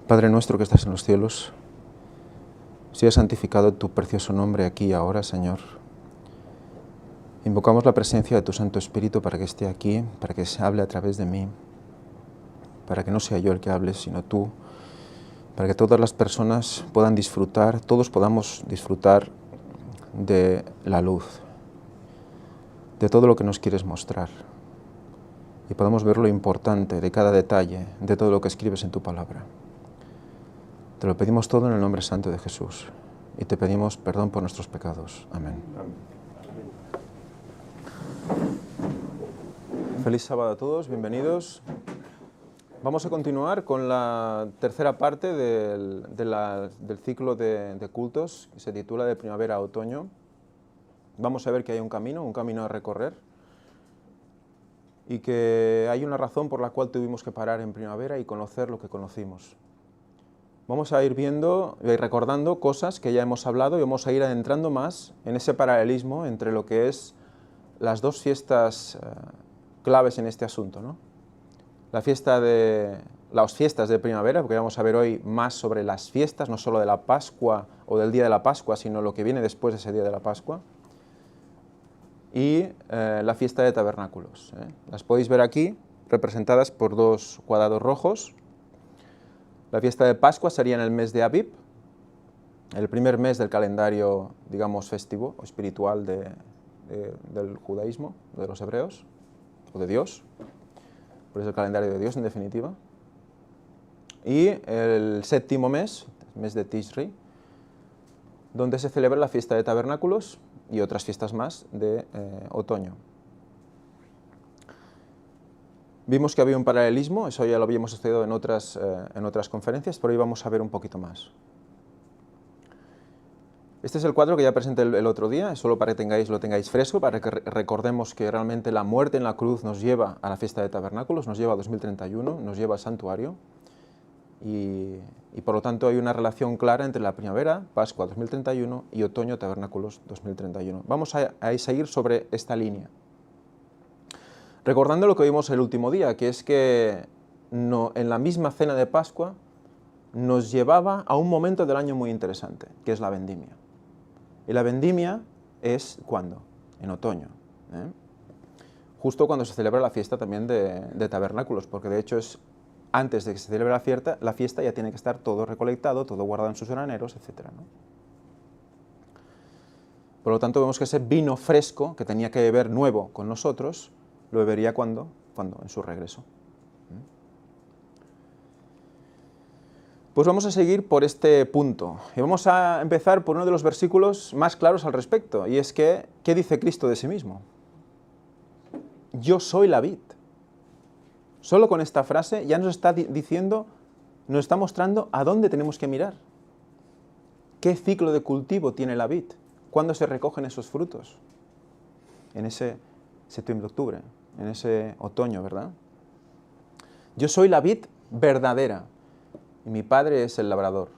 Padre nuestro que estás en los cielos, sea santificado tu precioso nombre aquí y ahora, Señor. Invocamos la presencia de tu Santo Espíritu para que esté aquí, para que se hable a través de mí, para que no sea yo el que hable, sino tú, para que todas las personas puedan disfrutar, todos podamos disfrutar de la luz, de todo lo que nos quieres mostrar, y podamos ver lo importante de cada detalle, de todo lo que escribes en tu palabra. Te lo pedimos todo en el nombre santo de Jesús, y te pedimos perdón por nuestros pecados. Amén. Feliz sábado a todos, bienvenidos. Vamos a continuar con la tercera parte del ciclo de cultos, que se titula De primavera a otoño. Vamos a ver que hay un camino a recorrer, y que hay una razón por la cual tuvimos que parar en primavera y conocer lo que conocimos. Vamos a ir viendo y recordando cosas que ya hemos hablado y vamos a ir adentrando más en ese paralelismo entre lo que es las dos fiestas claves en este asunto, ¿no? Las fiestas de primavera, porque vamos a ver hoy más sobre las fiestas, no solo de la Pascua o del día de la Pascua, sino lo que viene después de ese día de la Pascua, y la fiesta de tabernáculos. Las podéis ver aquí, representadas por dos cuadrados rojos. La fiesta de Pascua sería en el mes de Abib, el primer mes del calendario, digamos, festivo o espiritual del judaísmo, de los hebreos, o de Dios, por eso el calendario de Dios en definitiva. Y el séptimo mes, el mes de Tishri, donde se celebra la fiesta de tabernáculos y otras fiestas más de otoño. Vimos que había un paralelismo, eso ya lo habíamos estudiado en otras conferencias, pero hoy vamos a ver un poquito más. Este es el cuadro que ya presenté el otro día, es solo para que lo tengáis fresco, para que recordemos que realmente la muerte en la cruz nos lleva a la fiesta de tabernáculos, nos lleva a 2031, nos lleva al santuario, y por lo tanto hay una relación clara entre la primavera, Pascua 2031, y otoño, tabernáculos 2031. Vamos a seguir sobre esta línea. Recordando lo que vimos el último día, que es que en la misma cena de Pascua nos llevaba a un momento del año muy interesante, que es la vendimia. Y la vendimia es, ¿cuándo? En otoño. Justo cuando se celebra la fiesta también de tabernáculos, porque de hecho es antes de que se celebre la fiesta ya tiene que estar todo recolectado, todo guardado en sus graneros, etc., ¿no? Por lo tanto, vemos que ese vino fresco que tenía que beber nuevo con nosotros, lo bebería ¿cuándo? En su regreso. Pues vamos a seguir por este punto. Y vamos a empezar por uno de los versículos más claros al respecto. Y es que, ¿qué dice Cristo de sí mismo? Yo soy la vid. Solo con esta frase ya nos está diciendo, nos está mostrando a dónde tenemos que mirar. ¿Qué ciclo de cultivo tiene la vid? ¿Cuándo se recogen esos frutos? En ese septiembre-octubre, en ese otoño, ¿verdad? Yo soy la vid verdadera y mi Padre es el labrador.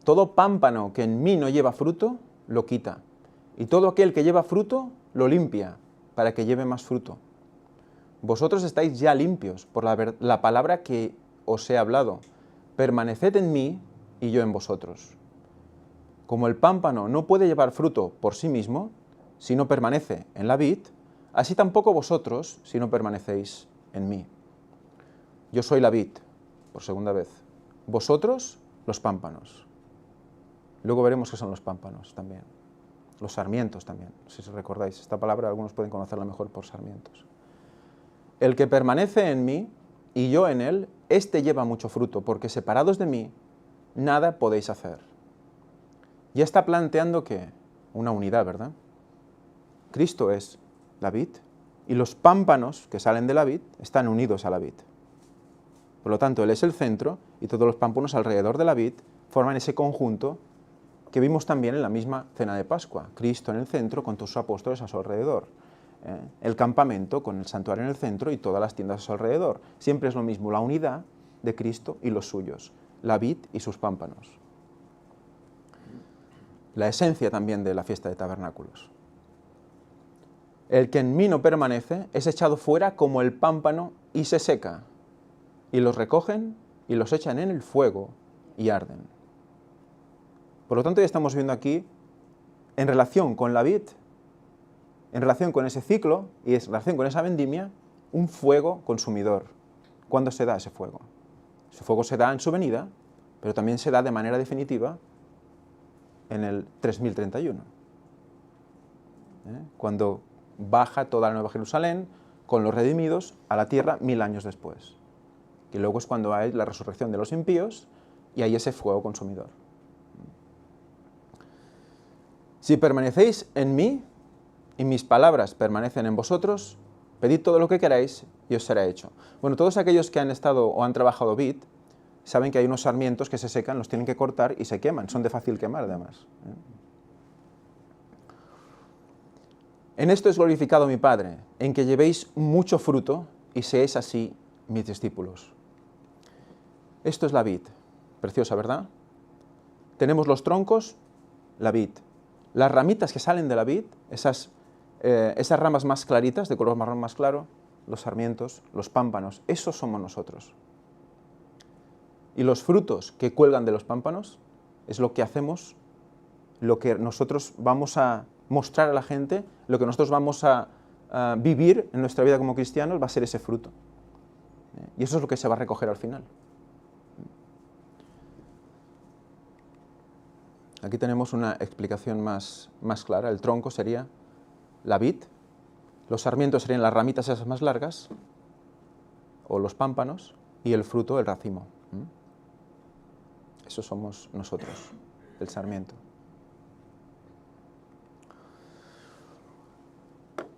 Todo pámpano que en mí no lleva fruto, lo quita. Y todo aquel que lleva fruto, lo limpia, para que lleve más fruto. Vosotros estáis ya limpios por la palabra que os he hablado. Permaneced en mí y yo en vosotros. Como el pámpano no puede llevar fruto por sí mismo, si no permanece en la vid, así tampoco vosotros, si no permanecéis en mí. Yo soy la vid, por segunda vez. Vosotros, los pámpanos. Luego veremos qué son los pámpanos también. Los sarmientos también, si os recordáis. Esta palabra algunos pueden conocerla mejor por sarmientos. El que permanece en mí y yo en él, éste lleva mucho fruto, porque separados de mí, nada podéis hacer. Ya está planteando que una unidad, ¿verdad? Cristo es la vid y los pámpanos que salen de la vid están unidos a la vid. Por lo tanto, Él es el centro y todos los pámpanos alrededor de la vid forman ese conjunto que vimos también en la misma cena de Pascua. Cristo en el centro con todos sus apóstoles a su alrededor. El campamento con el santuario en el centro y todas las tiendas a su alrededor. Siempre es lo mismo, la unidad de Cristo y los suyos, la vid y sus pámpanos. La esencia también de la fiesta de tabernáculos. El que en mí no permanece es echado fuera como el pámpano y se seca. Y los recogen y los echan en el fuego y arden. Por lo tanto, ya estamos viendo aquí, en relación con la vid, en relación con ese ciclo y en relación con esa vendimia, un fuego consumidor. ¿Cuándo se da ese fuego? Ese fuego se da en su venida, pero también se da de manera definitiva en el 3031. Cuando baja toda la Nueva Jerusalén con los redimidos a la tierra 1000 años después. Y luego es cuando hay la resurrección de los impíos y hay ese fuego consumidor. Si permanecéis en mí y mis palabras permanecen en vosotros, pedid todo lo que queráis y os será hecho. Bueno, todos aquellos que han estado o han trabajado vid saben que hay unos sarmientos que se secan, los tienen que cortar y se queman. Son de fácil quemar, además. En esto es glorificado mi Padre, en que llevéis mucho fruto y seáis así mis discípulos. Esto es la vid. Preciosa, ¿verdad? Tenemos los troncos, la vid. Las ramitas que salen de la vid, esas ramas más claritas, de color marrón más claro, los sarmientos, los pámpanos, esos somos nosotros. Y los frutos que cuelgan de los pámpanos es lo que hacemos, lo que nosotros vamos a mostrar a la gente, lo que nosotros vamos a vivir en nuestra vida como cristianos va a ser ese fruto. Y eso es lo que se va a recoger al final. Aquí tenemos una explicación más clara. El tronco sería la vid, los sarmientos serían las ramitas esas más largas, o los pámpanos, y el fruto, el racimo. Eso somos nosotros, el sarmiento.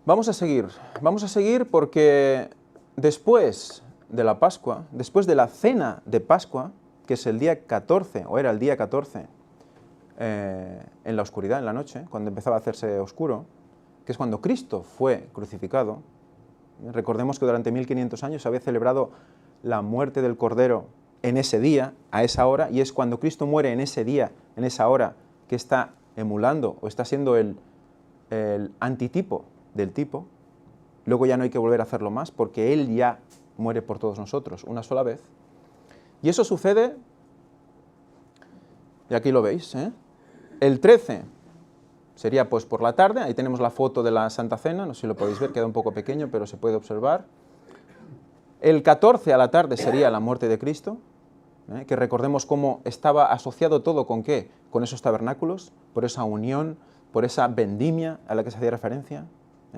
Vamos a seguir porque después de la Pascua, después de la cena de Pascua, que es el día 14, o era el día 14, en la oscuridad, en la noche, cuando empezaba a hacerse oscuro, que es cuando Cristo fue crucificado. Recordemos que durante 1500 años se había celebrado la muerte del Cordero en ese día, a esa hora, y es cuando Cristo muere en ese día, en esa hora, que está emulando o está siendo el antitipo del tipo. Luego ya no hay que volver a hacerlo más porque Él ya muere por todos nosotros una sola vez. Y eso sucede, y aquí lo veis, el 13 sería pues por la tarde, ahí tenemos la foto de la Santa Cena, no sé si lo podéis ver, queda un poco pequeño, pero se puede observar. El 14 a la tarde sería la muerte de Cristo, que recordemos cómo estaba asociado todo con ¿qué? Con esos tabernáculos, por esa unión, por esa vendimia a la que se hacía referencia.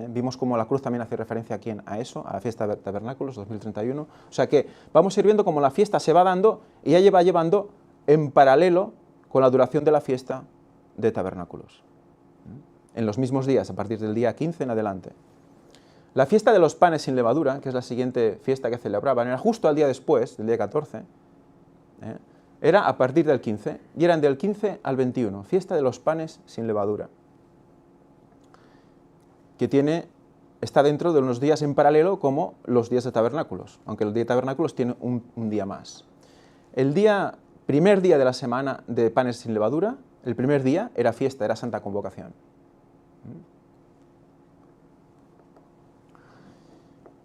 Vimos cómo la cruz también hace referencia aquí a eso, a la fiesta de tabernáculos 2031. O sea que vamos a ir viendo cómo la fiesta se va dando y ya va llevando en paralelo con la duración de la fiesta de tabernáculos. En los mismos días, a partir del día 15 en adelante. La fiesta de los panes sin levadura, que es la siguiente fiesta que celebraban, era justo al día después, del día 14, era a partir del 15, y eran del 15 al 21, fiesta de los panes sin levadura, que está dentro de unos días en paralelo como los días de tabernáculos, aunque el día de tabernáculos tiene un día más. El primer día de la semana de panes sin levadura, el primer día era fiesta, era Santa Convocación.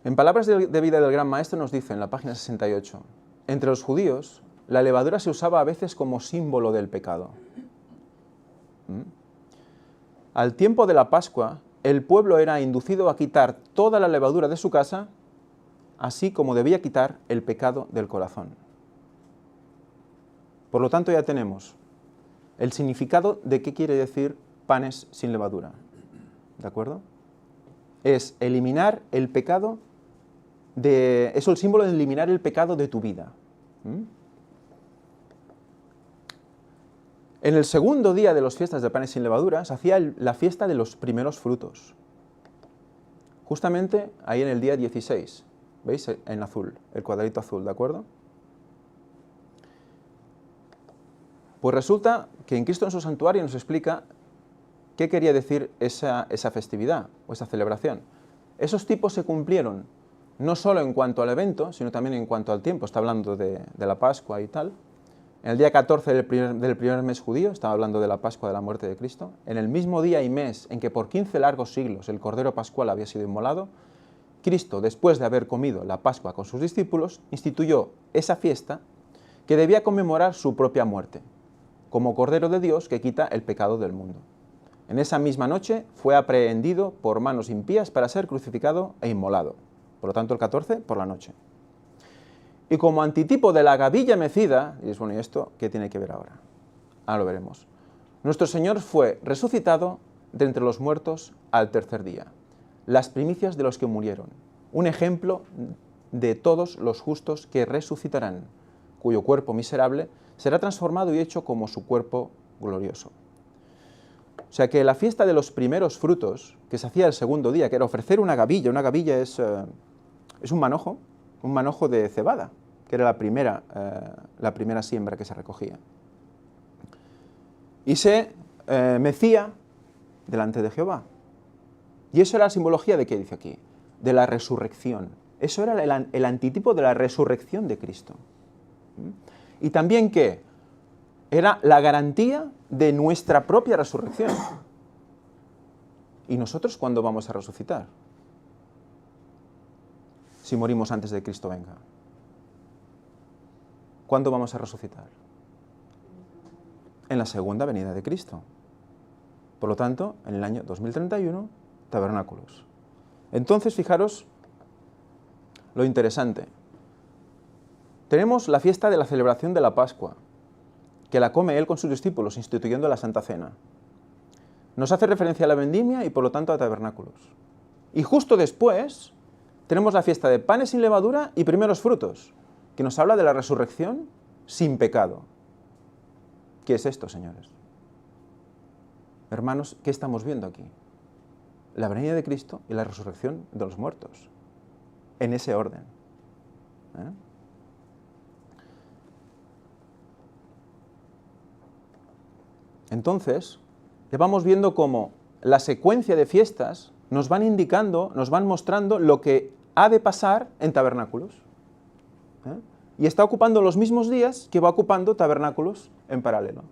En Palabras de vida del Gran Maestro nos dice en la página 68, entre los judíos la levadura se usaba a veces como símbolo del pecado. Al tiempo de la Pascua, el pueblo era inducido a quitar toda la levadura de su casa, así como debía quitar el pecado del corazón. Por lo tanto, ya tenemos el significado de qué quiere decir panes sin levadura. ¿De acuerdo? Es eliminar el pecado es el símbolo de eliminar el pecado de tu vida. En el segundo día de las fiestas de panes sin levadura se hacía la fiesta de los primeros frutos. Justamente ahí en el día 16. ¿Veis? En azul, el cuadradito azul, ¿de acuerdo? Pues resulta que en Cristo en su santuario nos explica qué quería decir esa festividad o esa celebración. Esos tipos se cumplieron no solo en cuanto al evento, sino también en cuanto al tiempo. Está hablando de la Pascua y tal. En el día 14 del primer mes judío, estaba hablando de la Pascua de la muerte de Cristo. En el mismo día y mes en que por 15 largos siglos el Cordero Pascual había sido inmolado, Cristo, después de haber comido la Pascua con sus discípulos, instituyó esa fiesta que debía conmemorar su propia muerte, como Cordero de Dios que quita el pecado del mundo. En esa misma noche fue aprehendido por manos impías para ser crucificado e inmolado. Por lo tanto, el 14 por la noche. Y como antitipo de la gavilla mecida, y es bueno, ¿y esto qué tiene que ver ahora? Ahora lo veremos. Nuestro Señor fue resucitado de entre los muertos al tercer día. Las primicias de los que murieron. Un ejemplo de todos los justos que resucitarán, cuyo cuerpo miserable será transformado y hecho como su cuerpo glorioso. O sea que la fiesta de los primeros frutos, que se hacía el segundo día, que era ofrecer una gavilla es un manojo de cebada, que era la primera siembra que se recogía. Y se mecía delante de Jehová. Y eso era la simbología de qué dice aquí, de la resurrección. Eso era el antitipo de la resurrección de Cristo. Y también que era la garantía de nuestra propia resurrección. ¿Y nosotros cuándo vamos a resucitar? Si morimos antes de que Cristo venga. ¿Cuándo vamos a resucitar? En la segunda venida de Cristo. Por lo tanto, en el año 2031, tabernáculos. Entonces, fijaros lo interesante. Tenemos la fiesta de la celebración de la Pascua, que la come Él con sus discípulos, instituyendo la Santa Cena. Nos hace referencia a la vendimia y, por lo tanto, a tabernáculos. Y justo después tenemos la fiesta de panes sin levadura y primeros frutos, que nos habla de la resurrección sin pecado. ¿Qué es esto, señores? Hermanos, ¿qué estamos viendo aquí? La venida de Cristo y la resurrección de los muertos, en ese orden. Entonces, ya vamos viendo cómo la secuencia de fiestas nos van indicando, nos van mostrando lo que ha de pasar en tabernáculos. Y está ocupando los mismos días que va ocupando tabernáculos en paralelo.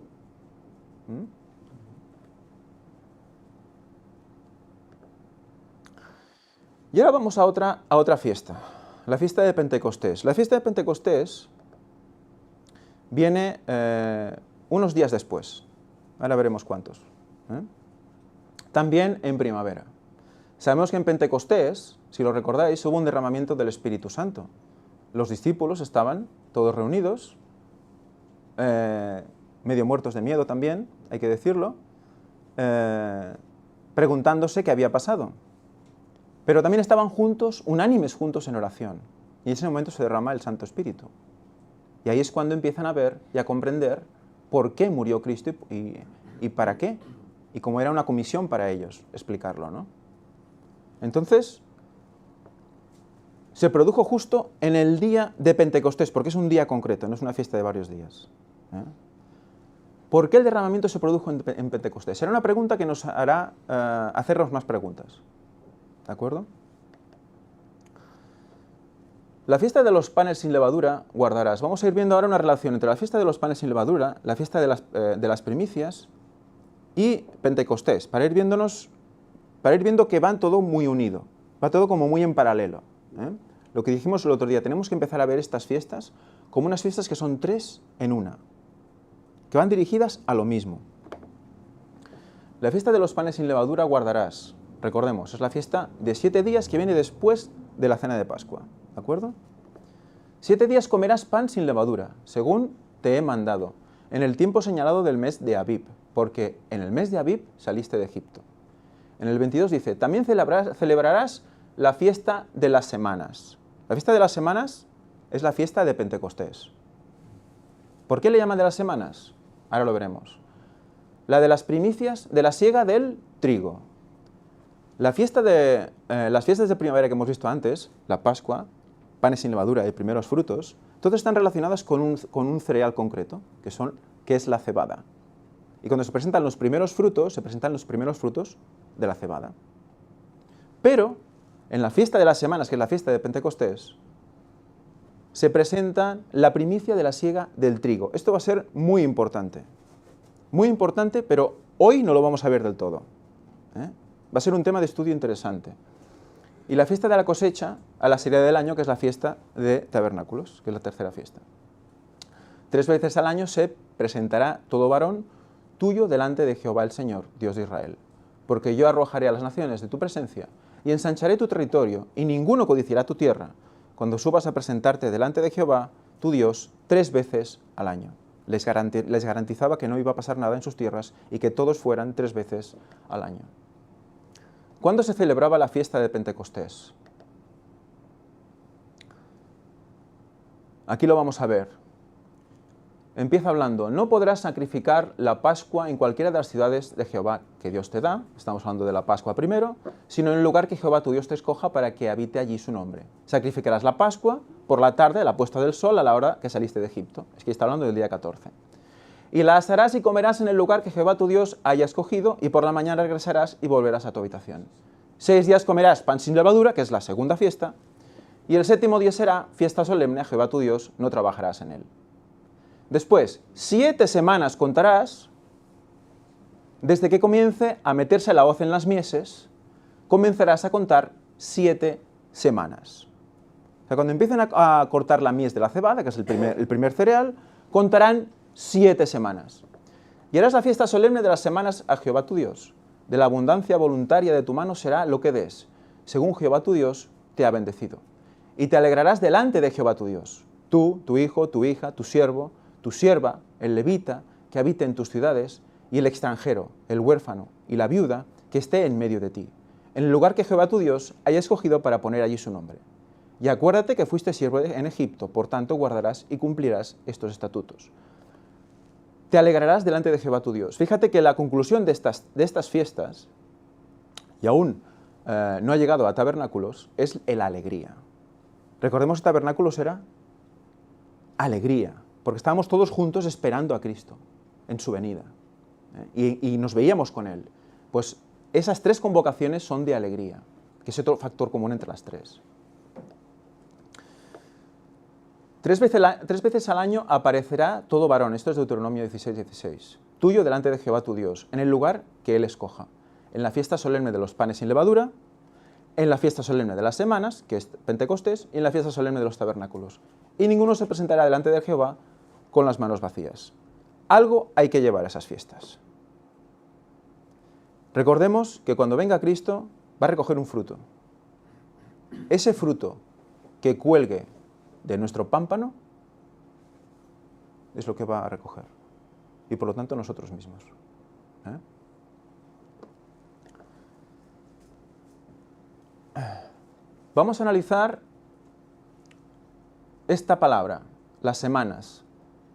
Y ahora vamos a otra fiesta, la fiesta de Pentecostés. La fiesta de Pentecostés viene unos días después. Ahora veremos cuántos. También en primavera. Sabemos que en Pentecostés, si lo recordáis, hubo un derramamiento del Espíritu Santo. Los discípulos estaban todos reunidos, medio muertos de miedo también, hay que decirlo, preguntándose qué había pasado. Pero también estaban juntos, unánimes juntos en oración. Y en ese momento se derrama el Santo Espíritu. Y ahí es cuando empiezan a ver y a comprender por qué murió Cristo y para qué. Y cómo era una comisión para ellos explicarlo, ¿no? Entonces, se produjo justo en el día de Pentecostés, porque es un día concreto, no es una fiesta de varios días. ¿Por qué el derramamiento se produjo en Pentecostés? Será una pregunta que nos hará hacernos más preguntas. ¿De acuerdo? La fiesta de los panes sin levadura guardarás. Vamos a ir viendo ahora una relación entre la fiesta de los panes sin levadura, la fiesta de las primicias y Pentecostés, para ir viendo que van todo muy unido, va todo como muy en paralelo. Lo que dijimos el otro día, tenemos que empezar a ver estas fiestas como unas fiestas que son tres en una, que van dirigidas a lo mismo. La fiesta de los panes sin levadura guardarás. Recordemos, es la fiesta de 7 días que viene después de la cena de Pascua, ¿de acuerdo? 7 días comerás pan sin levadura, según te he mandado, en el tiempo señalado del mes de Abib, porque en el mes de Abib saliste de Egipto. En el 22 dice, también celebrarás la fiesta de las semanas. La fiesta de las semanas es la fiesta de Pentecostés. ¿Por qué le llaman de las semanas? Ahora lo veremos. La de las primicias de la siega del trigo. Las fiestas de primavera que hemos visto antes, la Pascua, panes sin levadura y primeros frutos, todas están relacionadas con un cereal concreto, que es la cebada. Y cuando se presentan los primeros frutos, se presentan los primeros frutos de la cebada. Pero en la fiesta de las semanas, que es la fiesta de Pentecostés, se presenta la primicia de la siega del trigo. Esto va a ser muy importante, pero hoy no lo vamos a ver del todo. Va a ser un tema de estudio interesante. Y la fiesta de la cosecha, a la salida del año, que es la fiesta de tabernáculos, que es la tercera fiesta. 3 veces al año se presentará todo varón tuyo delante de Jehová el Señor, Dios de Israel. Porque yo arrojaré a las naciones de tu presencia y ensancharé tu territorio, y ninguno codiciará tu tierra, cuando subas a presentarte delante de Jehová, tu Dios, 3 veces al año. Les garantizaba que no iba a pasar nada en sus tierras y que todos fueran 3 veces al año. ¿Cuándo se celebraba la fiesta de Pentecostés? Aquí lo vamos a ver. Empieza hablando, no podrás sacrificar la Pascua en cualquiera de las ciudades de Jehová que Dios te da, estamos hablando de la Pascua primero, sino en el lugar que Jehová tu Dios te escoja para que habite allí su nombre. Sacrificarás la Pascua por la tarde, a la puesta del sol, a la hora que saliste de Egipto. Es que está hablando del día 14. Y la asarás y comerás en el lugar que Jehová tu Dios haya escogido, y por la mañana regresarás y volverás a tu habitación. 6 días comerás pan sin levadura, que es la segunda fiesta, y el 7º día será fiesta solemne a Jehová tu Dios, no trabajarás en él. Después, 7 semanas contarás, desde que comience a meterse la hoz en las mieses, comenzarás a contar 7 semanas. O sea, cuando empiecen a cortar la mies de la cebada, que es el primer cereal, contarán 7 semanas. Y harás la fiesta solemne de las semanas a Jehová tu Dios. De la abundancia voluntaria de tu mano será lo que des, según Jehová tu Dios te ha bendecido. Y te alegrarás delante de Jehová tu Dios, tú, tu hijo, tu hija, tu siervo, tu sierva, el levita, que habite en tus ciudades, y el extranjero, el huérfano y la viuda, que esté en medio de ti, en el lugar que Jehová tu Dios haya escogido para poner allí su nombre. Y acuérdate que fuiste siervo en Egipto, por tanto guardarás y cumplirás estos estatutos. Te alegrarás delante de Jehová tu Dios. Fíjate que la conclusión de estas fiestas, y aún no ha llegado a tabernáculos, es la alegría. Recordemos que tabernáculos era alegría, porque estábamos todos juntos esperando a Cristo en su venida, y nos veíamos con Él. Pues esas 3 convocaciones son de alegría, que es otro factor común entre las 3. 3 veces al año aparecerá todo varón, esto es Deuteronomio 16:16, tuyo delante de Jehová tu Dios, en el lugar que Él escoja, en la fiesta solemne de los panes sin levadura, en la fiesta solemne de las semanas, que es Pentecostés, y en la fiesta solemne de los tabernáculos. Y ninguno se presentará delante de Jehová con las manos vacías. Algo hay que llevar a esas fiestas. Recordemos que cuando venga Cristo va a recoger un fruto. Ese fruto que cuelgue de nuestro pámpano es lo que va a recoger. Y por lo tanto nosotros mismos. Vamos a analizar esta palabra, las semanas.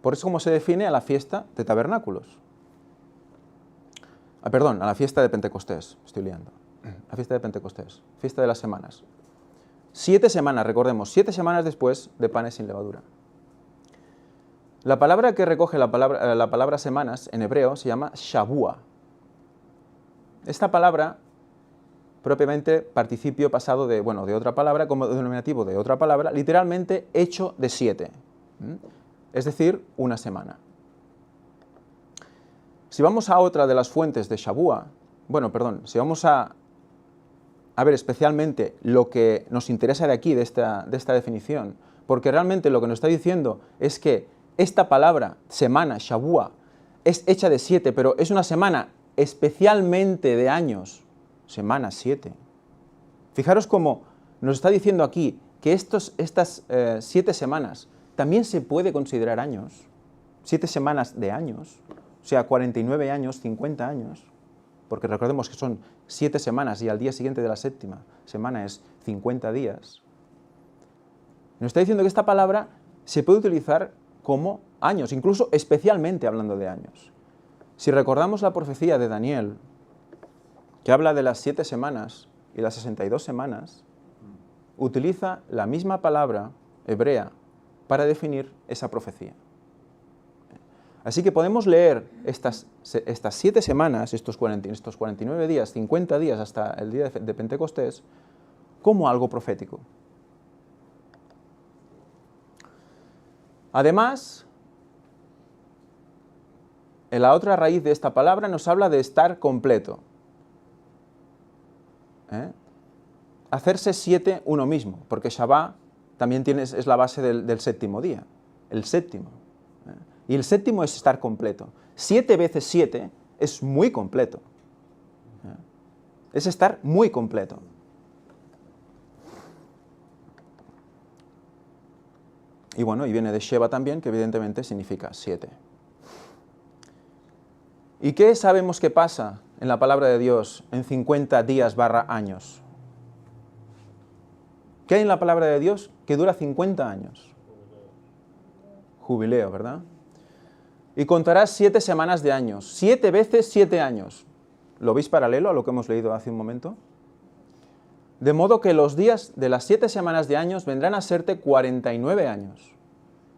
Por eso, como se define a la fiesta de tabernáculos. A la fiesta de Pentecostés, estoy liando. La fiesta de Pentecostés, fiesta de las semanas. 7 semanas, recordemos, 7 semanas después de panes sin levadura. La palabra que recoge la palabra semanas en hebreo se llama Shavua. Esta palabra, propiamente participio pasado de otra palabra, como denominativo de otra palabra, literalmente hecho de 7. Es decir, una semana. Si vamos a otra de las fuentes de Shavua, si vamos a ver especialmente lo que nos interesa de aquí, de esta definición, porque realmente lo que nos está diciendo es que esta palabra, semana, Shavua, es hecha de 7, pero es una semana especialmente de años, semana 7. Fijaros cómo nos está diciendo aquí que estas 7 semanas también se puede considerar años, 7 semanas de años, o sea, 49 años, 50 años, porque recordemos que son 7 semanas y al día siguiente de la 7ª semana es 50 días. Nos está diciendo que esta palabra se puede utilizar como años, incluso especialmente hablando de años. Si recordamos la profecía de Daniel, que habla de las 7 semanas y las 62 semanas, utiliza la misma palabra hebrea para definir esa profecía. Así que podemos leer estas 7 semanas, estos 49 días, 50 días hasta el día de Pentecostés, como algo profético. Además, en la otra raíz de esta palabra nos habla de estar completo. Hacerse 7 uno mismo, porque Shabbat también es la base del 7º día, el 7º. Y el séptimo es estar completo. 7 veces 7 es muy completo. Es estar muy completo. Y bueno, y viene de Sheva también, que evidentemente significa 7. ¿Y qué sabemos que pasa en la palabra de Dios en 50 días / años? ¿Qué hay en la palabra de Dios que dura 50 años? Jubileo, ¿verdad? Y contarás 7 semanas de años. 7 veces 7 años. ¿Lo veis paralelo a lo que hemos leído hace un momento? De modo que los días de las 7 semanas de años vendrán a serte 49 años.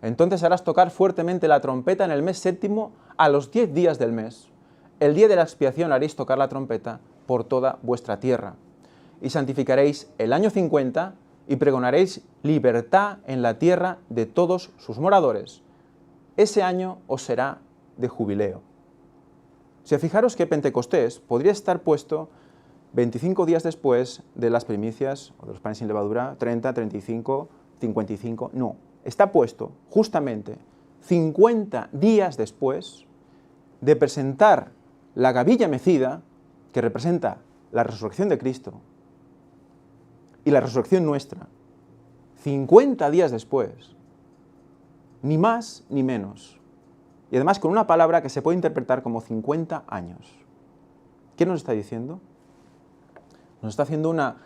Entonces harás tocar fuertemente la trompeta en el mes séptimo a los 10 días del mes. El día de la expiación haréis tocar la trompeta por toda vuestra tierra. Y santificaréis el año 50 y pregonaréis libertad en la tierra de todos sus moradores. Ese año os será de jubileo. O sea, fijaros que Pentecostés podría estar puesto 25 días después de las primicias o de los panes sin levadura, 30, 35, 55, no. Está puesto justamente 50 días después de presentar la gavilla mecida, que representa la resurrección de Cristo y la resurrección nuestra. 50 días después, ni más ni menos. Y además con una palabra que se puede interpretar como 50 años. ¿Qué nos está diciendo? Nos está haciendo una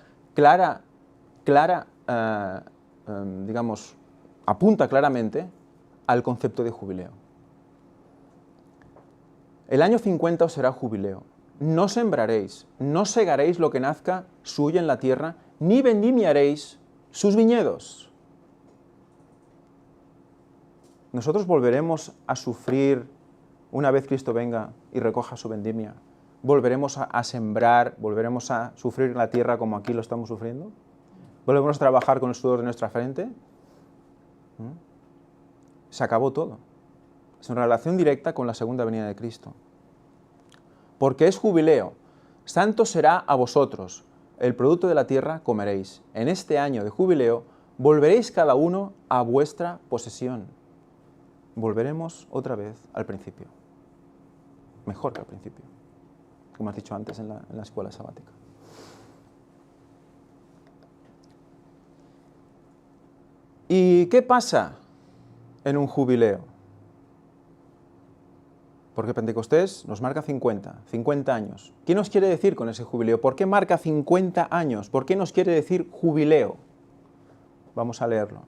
digamos, apunta claramente al concepto de jubileo. El año 50 os será jubileo. No sembraréis, no segaréis lo que nazca suyo en la tierra, ni vendimiaréis sus viñedos. Nosotros volveremos a sufrir una vez Cristo venga y recoja su vendimia. ¿Volveremos a sembrar, volveremos a sufrir la tierra como aquí lo estamos sufriendo? ¿Volveremos a trabajar con el sudor de nuestra frente? Se acabó todo. Es una relación directa con la segunda venida de Cristo. Porque es jubileo. Santo será a vosotros. El producto de la tierra comeréis. En este año de jubileo volveréis cada uno a vuestra posesión. Volveremos otra vez al principio. Mejor que al principio, como has dicho antes en la escuela sabática. ¿Y qué pasa en un jubileo? Porque Pentecostés nos marca 50 años. ¿Qué nos quiere decir con ese jubileo? ¿Por qué marca 50 años? ¿Por qué nos quiere decir jubileo? Vamos a leerlo.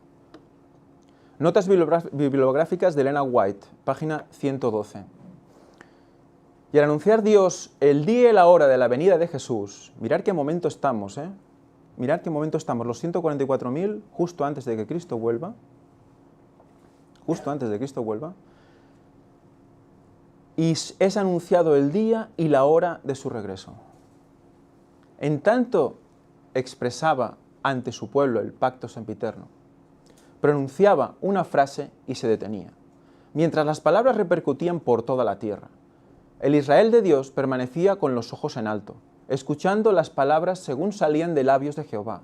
Notas bibliográficas de Elena White, página 112. Y al anunciar Dios el día y la hora de la venida de Jesús, mirad qué momento estamos, Mirad qué momento estamos, los 144.000, justo antes de que Cristo vuelva, y es anunciado el día y la hora de su regreso. En tanto expresaba ante su pueblo el pacto sempiterno, pronunciaba una frase y se detenía, mientras las palabras repercutían por toda la tierra. El Israel de Dios permanecía con los ojos en alto, escuchando las palabras según salían de labios de Jehová,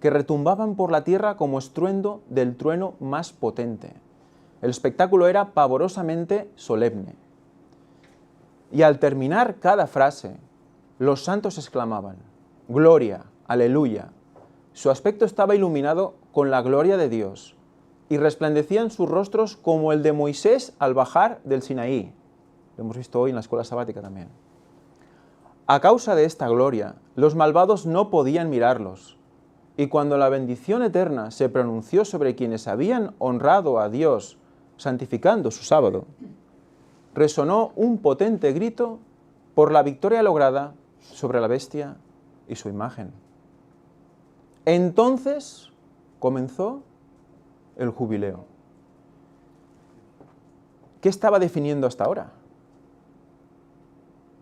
que retumbaban por la tierra como estruendo del trueno más potente. El espectáculo era pavorosamente solemne. Y al terminar cada frase, los santos exclamaban: Gloria, aleluya. Su aspecto estaba iluminado con la gloria de Dios, y resplandecían sus rostros como el de Moisés al bajar del Sinaí. Lo hemos visto hoy en la escuela sabática también. A causa de esta gloria, los malvados no podían mirarlos, y cuando la bendición eterna se pronunció sobre quienes habían honrado a Dios, santificando su sábado, resonó un potente grito por la victoria lograda sobre la bestia y su imagen. Entonces comenzó el jubileo. ¿Qué estaba definiendo hasta ahora?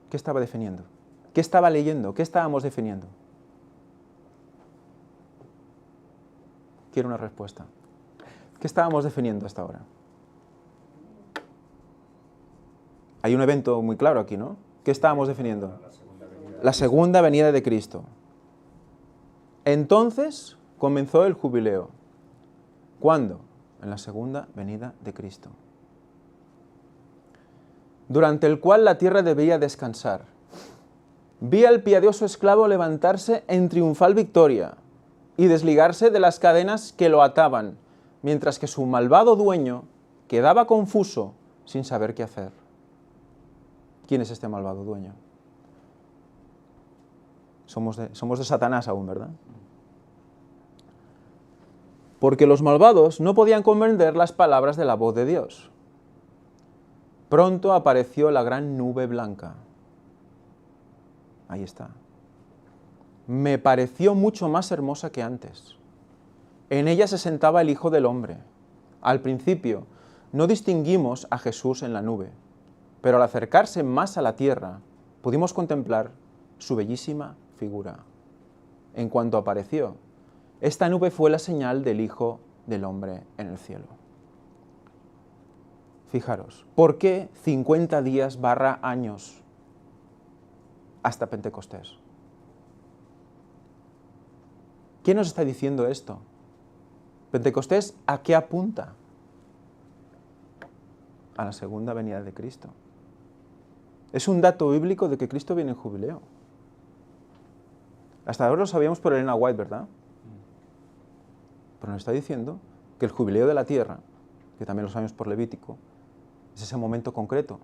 ¿Qué estaba definiendo? ¿Qué estaba leyendo? ¿Qué estábamos definiendo? Quiero una respuesta. ¿Qué estábamos definiendo hasta ahora? Hay un evento muy claro aquí, ¿no? ¿Qué estábamos definiendo? La segunda venida de Cristo. Entonces comenzó el jubileo. ¿Cuándo? En la segunda venida de Cristo. durante el cual la tierra debía descansar. Vi al piadoso esclavo levantarse en triunfal victoria y desligarse de las cadenas que lo ataban, mientras que su malvado dueño quedaba confuso sin saber qué hacer. ¿Quién es este malvado dueño? Somos de Satanás aún, ¿verdad? Porque los malvados no podían comprender las palabras de la voz de Dios. Pronto apareció la gran nube blanca. Ahí está. Me pareció mucho más hermosa que antes. En ella se sentaba el Hijo del Hombre. Al principio no distinguimos a Jesús en la nube, pero al acercarse más a la tierra pudimos contemplar su bellísima figura. En cuanto apareció, esta nube fue la señal del Hijo del Hombre en el cielo. Fijaros, ¿por qué 50 días / años hasta Pentecostés? ¿Quién nos está diciendo esto? ¿Pentecostés a qué apunta? A la segunda venida de Cristo. Es un dato bíblico de que Cristo viene en jubileo. Hasta ahora lo sabíamos por Elena White, ¿verdad? Pero nos está diciendo que el jubileo de la tierra, que también lo sabemos por Levítico, es ese momento concreto.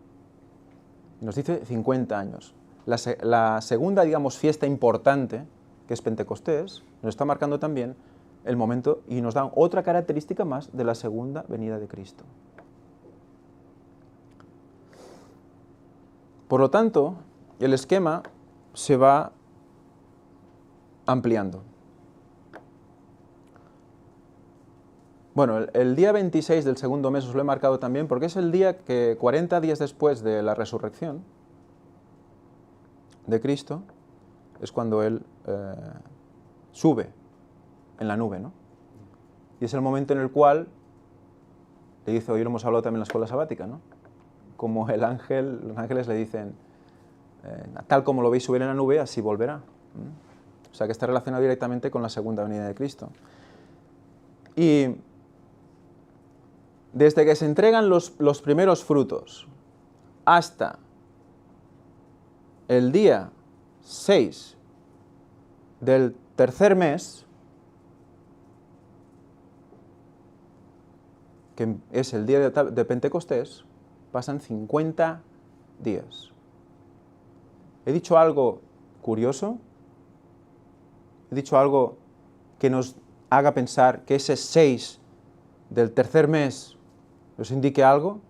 Nos dice 50 años. La segunda, digamos, fiesta importante, que es Pentecostés, nos está marcando también el momento y nos da otra característica más de la segunda venida de Cristo. Por lo tanto, el esquema se va ampliando. Bueno, el día 26 del segundo mes os lo he marcado también porque es el día que 40 días después de la resurrección de Cristo es cuando Él sube en la nube, ¿no? Y es el momento en el cual le dice, hoy lo hemos hablado también en la escuela sabática, ¿no? Como los ángeles le dicen, tal como lo veis subir en la nube, así volverá. O sea que está relacionado directamente con la segunda venida de Cristo. Y desde que se entregan los primeros frutos hasta el día 6 del tercer mes, que es el día de Pentecostés, pasan 50 días. ¿He dicho algo curioso? ¿He dicho algo que nos haga pensar que ese 6 del tercer mes nos indique algo?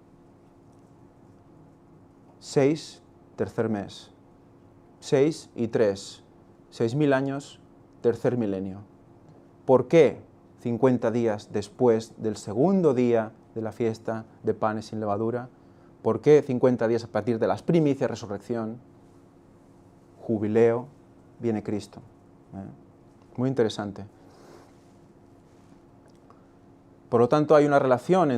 6, tercer mes. 6 y 3. 6.000 años, tercer milenio. ¿Por qué 50 días después del segundo día de la fiesta de panes sin levadura? ¿Por qué 50 días a partir de las primicias, resurrección, jubileo, viene Cristo? Muy interesante. Por lo tanto, hay una relación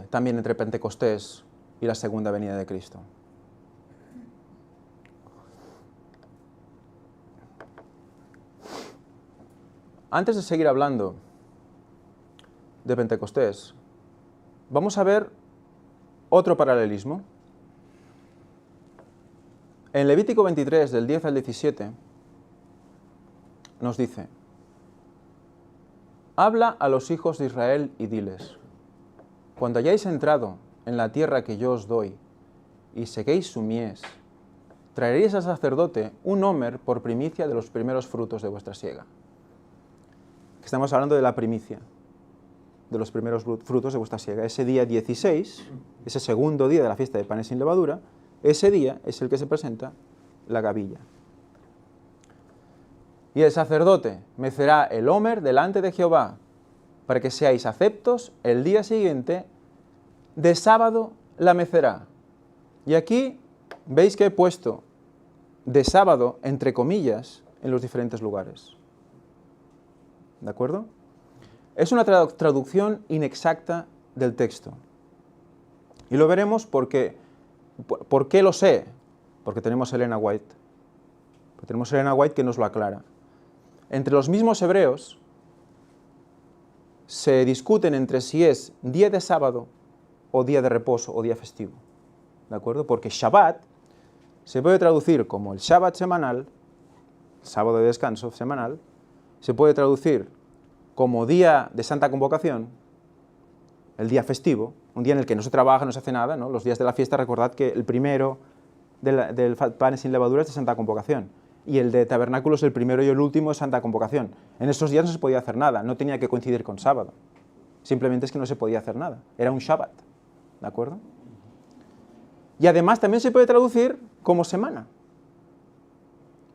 también entre Pentecostés y la segunda venida de Cristo. Antes de seguir hablando de Pentecostés, vamos a ver otro paralelismo. En Levítico 23, del 10 al 17, nos dice, habla a los hijos de Israel y diles, cuando hayáis entrado en la tierra que yo os doy y sequéis su mies, traeréis al sacerdote un homer por primicia de los primeros frutos de vuestra siega. Estamos hablando de la primicia, de los primeros frutos de vuestra siega. Ese día 16, ese segundo día de la fiesta de panes sin levadura, ese día es el que se presenta la gavilla. Y el sacerdote mecerá el homer delante de Jehová, para que seáis aceptos el día siguiente, de sábado la mecerá. Y aquí veis que he puesto de sábado entre comillas en los diferentes lugares. ¿De acuerdo? Es una traducción inexacta del texto. Y lo veremos porque, ¿por qué lo sé? Porque tenemos a Elena White. Porque tenemos a Elena White que nos lo aclara. Entre los mismos hebreos se discuten entre si es día de sábado o día de reposo o día festivo. ¿de acuerdo? Porque Shabbat se puede traducir como el Shabbat semanal, sábado de descanso semanal, se puede traducir como día de santa convocación, el día festivo, un día en el que no se trabaja, no se hace nada, ¿no? Los días de la fiesta, recordad que el primero del pan sin levadura es de santa convocación, y el de tabernáculos, el primero y el último, es santa convocación. En esos días no se podía hacer nada, no tenía que coincidir con sábado, simplemente es que no se podía hacer nada, era un Shabbat, ¿de acuerdo? Y además también se puede traducir como semana,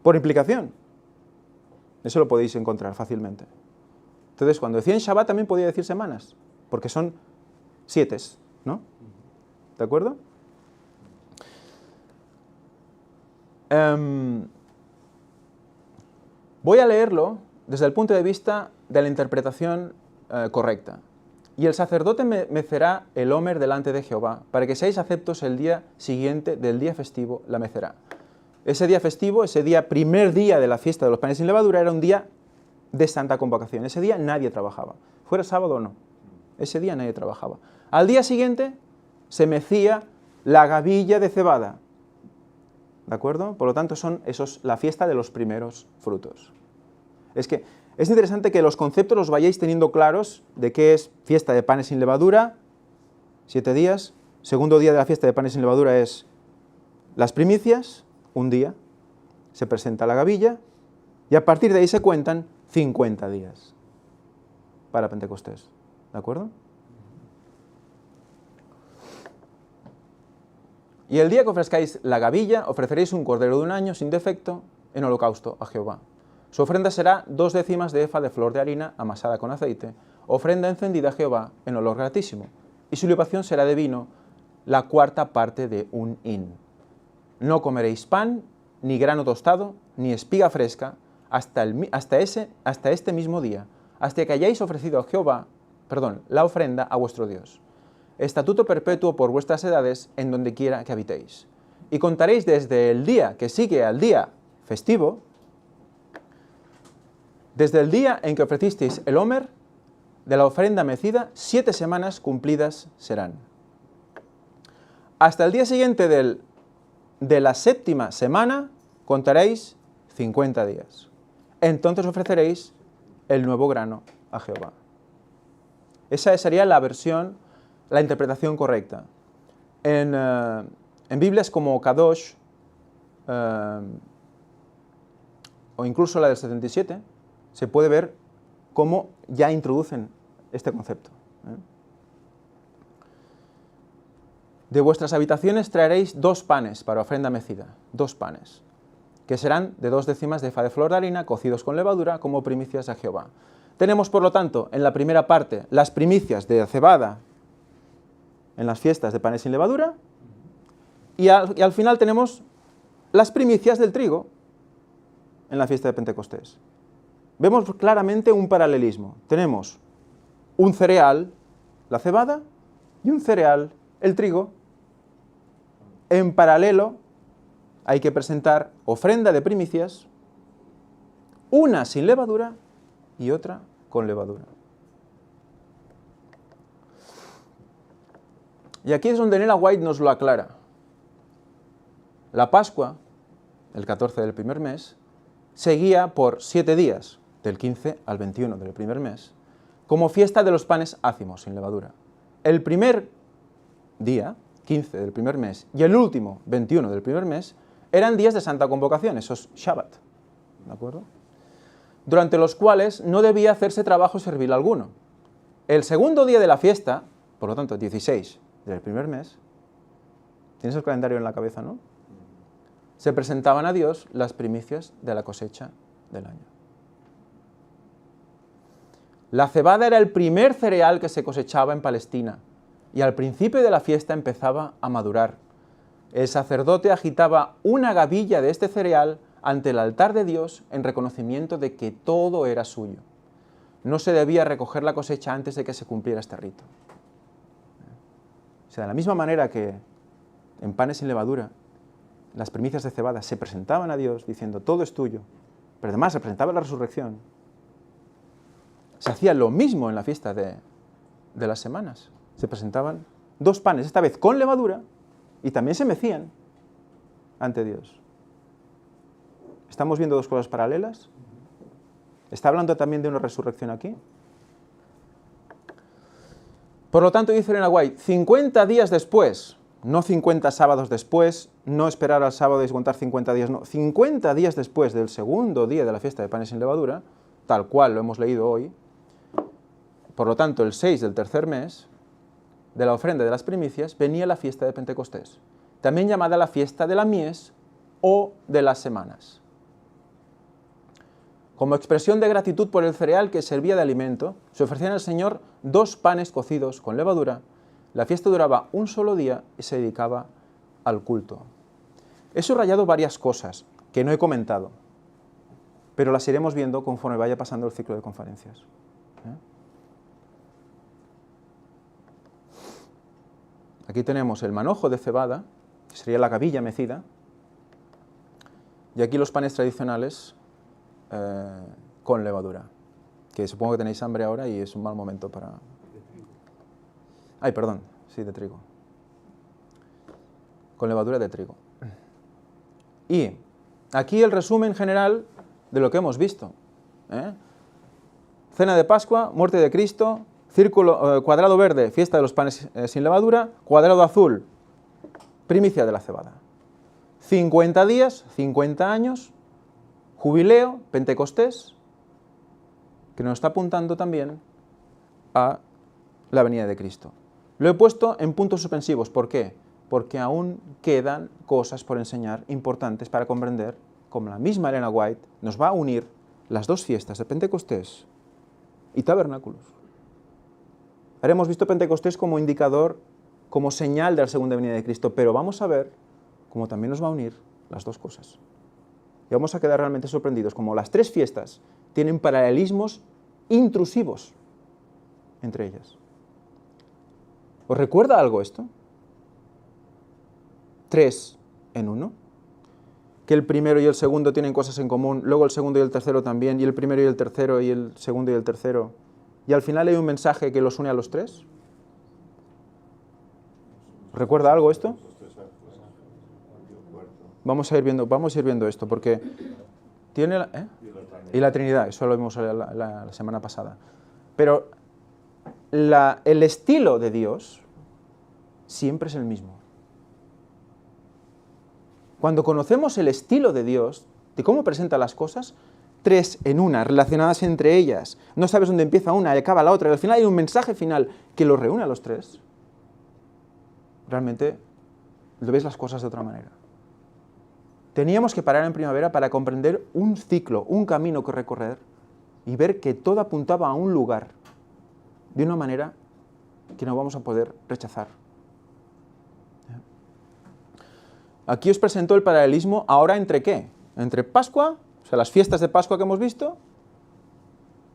por implicación. Eso lo podéis encontrar fácilmente. Entonces, cuando decían Shabbat también podía decir semanas, porque son 7, ¿no? ¿De acuerdo? Voy a leerlo desde el punto de vista de la interpretación correcta. Y el sacerdote mecerá el homer delante de Jehová, para que seáis aceptos el día siguiente del día festivo, la mecerá. Ese día festivo, ese día, primer día de la fiesta de los panes sin levadura, era un día de santa convocación. Ese día nadie trabajaba, fuera sábado o no. Ese día nadie trabajaba. Al día siguiente se mecía la gavilla de cebada, ¿de acuerdo? Por lo tanto, son la fiesta de los primeros frutos. Es que es interesante que los conceptos los vayáis teniendo claros de qué es fiesta de panes sin levadura, 7 días. Segundo día de la fiesta de panes sin levadura es las primicias, un día. Se presenta la gavilla y a partir de ahí se cuentan 50 días para Pentecostés. ¿De acuerdo? Y el día que ofrezcáis la gavilla, ofreceréis un cordero de un año sin defecto en holocausto a Jehová. Su ofrenda será 2 décimas de efa de flor de harina amasada con aceite, ofrenda encendida a Jehová en olor gratísimo. Y su libación será de vino, la 4ª parte de un hin. No comeréis pan, ni grano tostado, ni espiga fresca, hasta este mismo día, hasta que hayáis ofrecido a Jehová, la ofrenda a vuestro Dios. Estatuto perpetuo por vuestras edades en donde quiera que habitéis. Y contaréis desde el día que sigue al día festivo, desde el día en que ofrecisteis el homer de la ofrenda mecida, 7 semanas cumplidas serán. Hasta el día siguiente de la 7ª semana contaréis 50 días. Entonces ofreceréis el nuevo grano a Jehová. Esa sería la interpretación correcta. En Biblias como Kadosh, o incluso la del 77, se puede ver cómo ya introducen este concepto. De vuestras habitaciones traeréis 2 panes para ofrenda mecida, 2 panes, que serán de 2 décimas de efa de flor de harina, cocidos con levadura, como primicias a Jehová. Tenemos, por lo tanto, en la primera parte, las primicias de cebada en las fiestas de panes sin levadura, y al final tenemos las primicias del trigo en la fiesta de Pentecostés. Vemos claramente un paralelismo. Tenemos un cereal, la cebada, y un cereal, el trigo. En paralelo hay que presentar ofrenda de primicias, una sin levadura y otra con levadura. Y aquí es donde Nela White nos lo aclara. La Pascua, el 14 del primer mes, seguía por 7 días, del 15 al 21 del primer mes, como fiesta de los panes ácimos, sin levadura. El primer día, 15 del primer mes, y el último, 21 del primer mes, eran días de santa convocación, esos Shabbat, ¿de acuerdo? Durante los cuales no debía hacerse trabajo servil alguno. El segundo día de la fiesta, por lo tanto 16 del primer mes, tienes el calendario en la cabeza, ¿no? Se presentaban a Dios las primicias de la cosecha del año. La cebada era el primer cereal que se cosechaba en Palestina y al principio de la fiesta empezaba a madurar. El sacerdote agitaba una gavilla de este cereal ante el altar de Dios en reconocimiento de que todo era suyo. No se debía recoger la cosecha antes de que se cumpliera este rito. O sea, de la misma manera que en panes sin levadura, las primicias de cebada se presentaban a Dios diciendo todo es tuyo, pero además se presentaba la resurrección, se hacía lo mismo en la fiesta de las semanas. Se presentaban 2 panes, esta vez con levadura y también se mecían ante Dios. ¿Estamos viendo dos cosas paralelas? ¿Está hablando también de una resurrección aquí? Por lo tanto, dice Elena White, 50 días después, no 50 sábados después, no esperar al sábado y contar 50 días, no, 50 días después del segundo día de la fiesta de panes sin levadura, tal cual lo hemos leído hoy, por lo tanto, el 6 del tercer mes, de la ofrenda de las primicias, venía la fiesta de Pentecostés, también llamada la fiesta de la mies o de las semanas. Como expresión de gratitud por el cereal que servía de alimento, se ofrecían al Señor 2 panes cocidos con levadura. La fiesta duraba un solo día y se dedicaba al culto. He subrayado varias cosas que no he comentado, pero las iremos viendo conforme vaya pasando el ciclo de conferencias. Aquí tenemos el manojo de cebada, que sería la gavilla mecida, y aquí los panes tradicionales con levadura, que supongo que tenéis hambre ahora y es un mal momento para... Ay, perdón, sí, de trigo. Con levadura de trigo. Y aquí el resumen general de lo que hemos visto. Cena de Pascua, muerte de Cristo, círculo, cuadrado verde, fiesta de los panes sin levadura, cuadrado azul, primicia de la cebada. 50 días, 50 años, jubileo, Pentecostés, que nos está apuntando también a la venida de Cristo. Lo he puesto en puntos suspensivos. ¿Por qué? Porque aún quedan cosas por enseñar importantes para comprender cómo la misma Elena White nos va a unir las dos fiestas de Pentecostés y tabernáculos. Haremos visto Pentecostés como indicador, como señal de la segunda venida de Cristo, pero vamos a ver cómo también nos va a unir las dos cosas. Y vamos a quedar realmente sorprendidos, como las tres fiestas tienen paralelismos intrusivos entre ellas. ¿Os recuerda algo esto? 3 en 1. Que el primero y el segundo tienen cosas en común, luego el segundo y el tercero también, y el primero y el tercero, y el segundo y el tercero. Y al final hay un mensaje que los une a los tres. ¿Os recuerda algo esto? Vamos a ir viendo esto, porque tiene... Y la Trinidad, eso lo vimos la semana pasada. Pero el estilo de Dios siempre es el mismo. Cuando conocemos el estilo de Dios, de cómo presenta las cosas, 3 en una, relacionadas entre ellas, no sabes dónde empieza una y acaba la otra, y al final hay un mensaje final que los reúne a los tres, realmente lo ves las cosas de otra manera. Teníamos que parar en primavera para comprender un ciclo, un camino que recorrer y ver que todo apuntaba a un lugar de una manera que no vamos a poder rechazar. Aquí os presento el paralelismo ahora entre ¿qué? Entre Pascua, o sea, las fiestas de Pascua que hemos visto,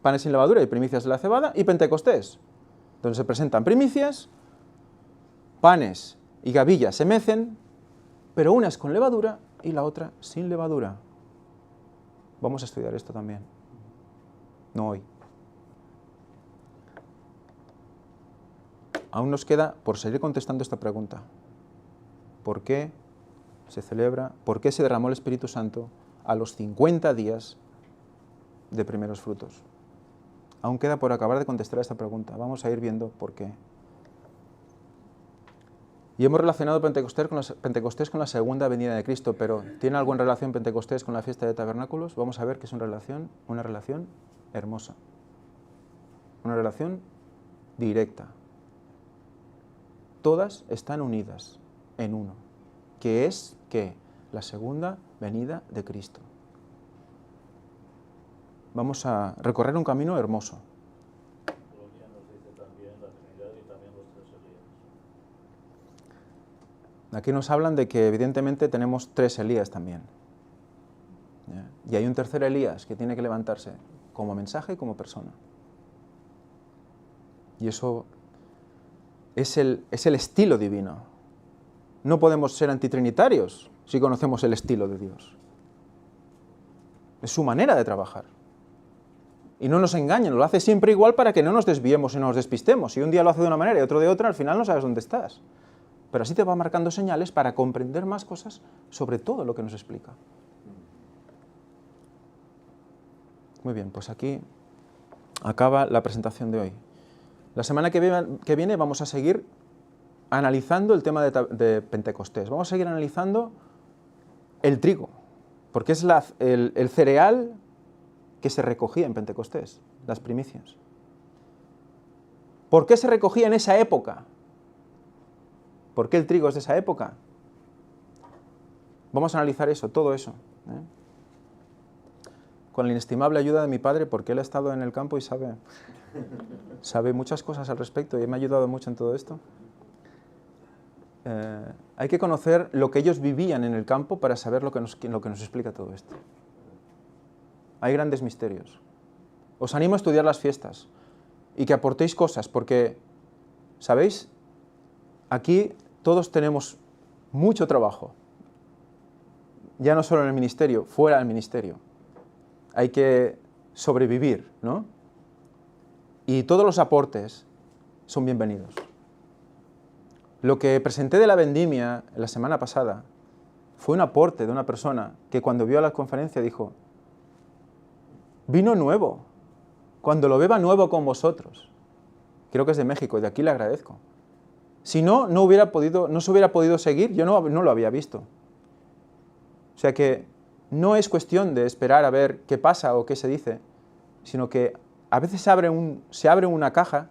panes sin levadura y primicias de la cebada, y Pentecostés, donde se presentan primicias, panes y gavillas se mecen, pero una es con levadura y la otra sin levadura. Vamos a estudiar esto también. No hoy. Aún nos queda por seguir contestando esta pregunta. ¿Por qué se celebra, por qué se derramó el Espíritu Santo a los 50 días de primeros frutos? Aún queda por acabar de contestar a esta pregunta. Vamos a ir viendo por qué. Y hemos relacionado Pentecostés con la segunda venida de Cristo, pero ¿tiene alguna relación Pentecostés con la fiesta de tabernáculos? Vamos a ver que es una relación hermosa. Una relación directa. Todas están unidas en uno, que es ¿qué? La segunda venida de Cristo. Vamos a recorrer un camino hermoso. Aquí nos hablan de que evidentemente tenemos 3 Elías también. ¿Ya? Y hay un tercer Elías que tiene que levantarse como mensaje y como persona. Y eso es el estilo divino. No podemos ser antitrinitarios si conocemos el estilo de Dios. Es su manera de trabajar. Y no nos engañen, lo hace siempre igual para que no nos desviemos y no nos despistemos. Si un día lo hace de una manera y otro de otra, al final no sabes dónde estás. pero así te va marcando señales para comprender más cosas sobre todo lo que nos explica. Muy bien, pues aquí acaba la presentación de hoy. La semana que viene vamos a seguir analizando el tema de Pentecostés. Vamos a seguir analizando el trigo, porque es el cereal que se recogía en Pentecostés, las primicias. ¿Por qué se recogía en esa época? ¿Por qué el trigo es de esa época? Vamos a analizar eso, todo eso, ¿eh? Con la inestimable ayuda de mi padre, porque él ha estado en el campo y sabe muchas cosas al respecto y me ha ayudado mucho en todo esto. Hay que conocer lo que ellos vivían en el campo para saber lo que nos explica todo esto. Hay grandes misterios. Os animo a estudiar las fiestas y que aportéis cosas, porque, ¿sabéis? Aquí todos tenemos mucho trabajo, ya no solo en el ministerio, fuera del ministerio. Hay que sobrevivir, ¿no? Y todos los aportes son bienvenidos. Lo que presenté de la vendimia la semana pasada fue un aporte de una persona que cuando vio la conferencia dijo: vino nuevo, cuando lo beba nuevo con vosotros. Creo que es de México y de aquí le agradezco. Si no, no se hubiera podido seguir, yo no lo había visto. O sea que no es cuestión de esperar a ver qué pasa o qué se dice, sino que a veces se abre una caja,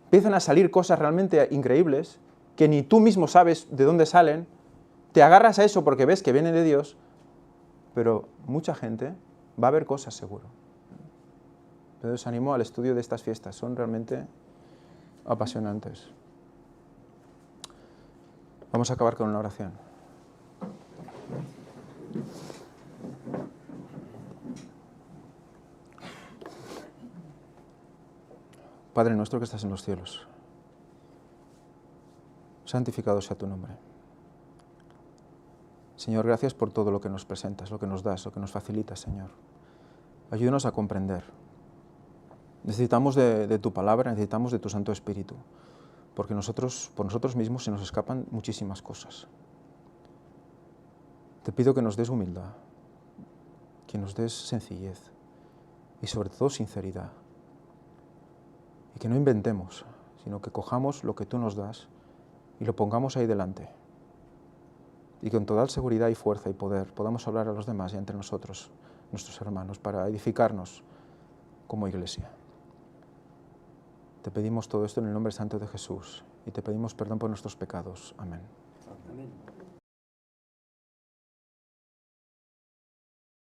empiezan a salir cosas realmente increíbles, que ni tú mismo sabes de dónde salen, te agarras a eso porque ves que viene de Dios, pero mucha gente va a ver cosas seguro. Entonces os animo al estudio de estas fiestas, son realmente apasionantes. Vamos a acabar con una oración. Padre nuestro que estás en los cielos, santificado sea tu nombre. Señor, gracias por todo lo que nos presentas, lo que nos das, lo que nos facilitas, Señor. Ayúdanos a comprender. Necesitamos de tu palabra, necesitamos de tu Santo Espíritu, porque por nosotros mismos se nos escapan muchísimas cosas. Te pido que nos des humildad, que nos des sencillez y sobre todo sinceridad. Y que no inventemos, sino que cojamos lo que tú nos das y lo pongamos ahí delante. Y con total seguridad y fuerza y poder podamos hablar a los demás y entre nosotros, nuestros hermanos, para edificarnos como iglesia. Te pedimos todo esto en el nombre santo de Jesús y te pedimos perdón por nuestros pecados. Amén. Amén.